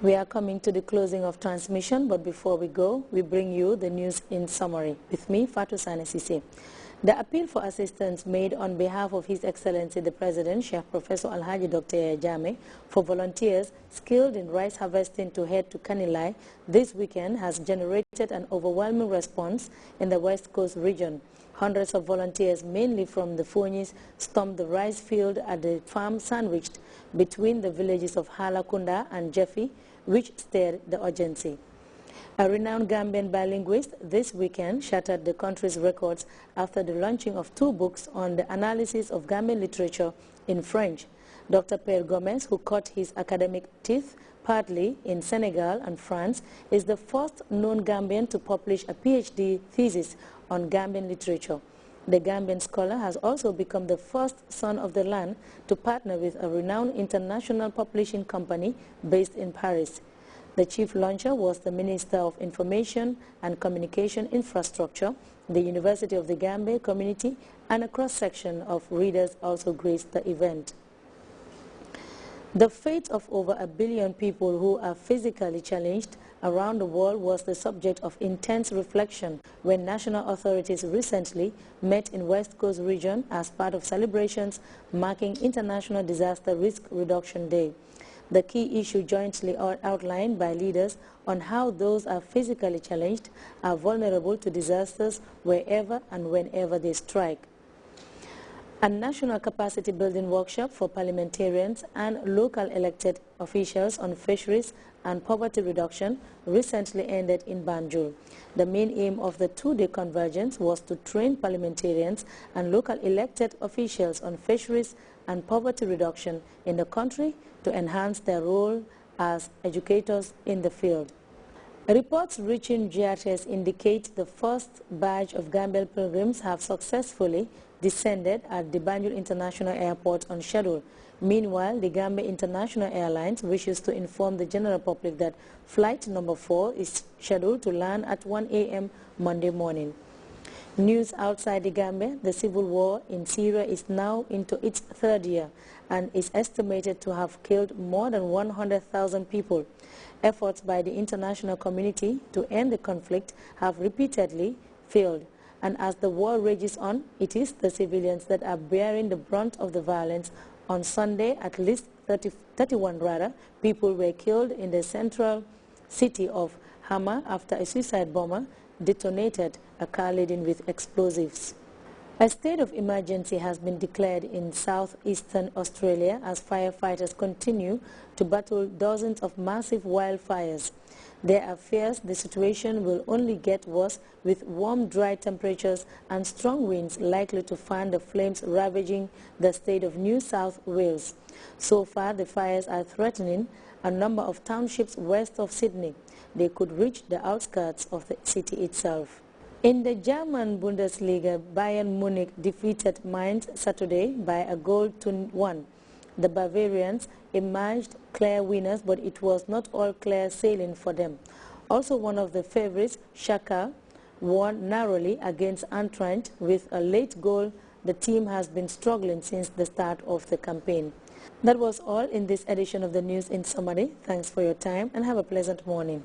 We are coming to the closing of transmission, but before we go, we bring you the news in summary. With me, Fatou Sane Sise. The appeal for assistance made on behalf of His Excellency the President, Sheikh Professor Alhaji Dr. Jame, for volunteers skilled in rice harvesting to head to Kanilai this weekend has generated an overwhelming response in the West Coast region. Hundreds of volunteers, mainly from the Funis, stormed the rice field at the farm sandwiched between the villages of Halakunda and Jeffy, which stirred the urgency. A renowned Gambian bilinguist this weekend shattered the country's records after the launching of 2 books on the analysis of Gambian literature in French. Dr. Pierre Gomez, who cut his academic teeth partly in Senegal and France, is the first known Gambian to publish a PhD thesis on Gambian literature. The Gambian scholar has also become the first son of the land to partner with a renowned international publishing company based in Paris. The chief launcher was the Minister of Information and Communication Infrastructure. The University of the Gambia community and a cross-section of readers also graced the event. The fate of over 1 billion people who are physically challenged around the world was the subject of intense reflection when national authorities recently met in West Coast region as part of celebrations marking International Disaster Risk Reduction Day. The key issue jointly outlined by leaders on how those are physically challenged are vulnerable to disasters wherever and whenever they strike. A national capacity building workshop for parliamentarians and local elected officials on fisheries and poverty reduction recently ended in Banjul. The main aim of the two-day convergence was to train parliamentarians and local elected officials on fisheries and poverty reduction in the country to enhance their role as educators in the field. Reports reaching Grts indicate the first batch of Gambian pilgrims have successfully descended at the Banjul International Airport on schedule. Meanwhile, the Gambia International Airlines wishes to inform the general public that flight number 4 is scheduled to land at 1 a.m. Monday morning. News outside the Gambia: the civil war in Syria is now into its third year and is estimated to have killed more than 100,000 people. Efforts by the international community to end the conflict have repeatedly failed, and as the war rages on, it is the civilians that are bearing the brunt of the violence. On Sunday, at least 31 people were killed in the central city of Hama after a suicide bomber detonated a car laden with explosives. A state of emergency has been declared in southeastern Australia as firefighters continue to battle dozens of massive wildfires. There are fears the situation will only get worse, with warm, dry temperatures and strong winds likely to fan the flames ravaging the state of New South Wales. So far, the fires are threatening a number of townships west of Sydney. They could reach the outskirts of the city itself. In the German Bundesliga, Bayern Munich defeated Mainz Saturday by a goal to 1. The Bavarians emerged clear winners, but it was not all clear sailing for them. Also, one of the favorites, Schalke, won narrowly against Eintracht with a late goal. The team has been struggling since the start of the campaign. That was all in this edition of the News in Summary. Thanks for your time and have a pleasant morning.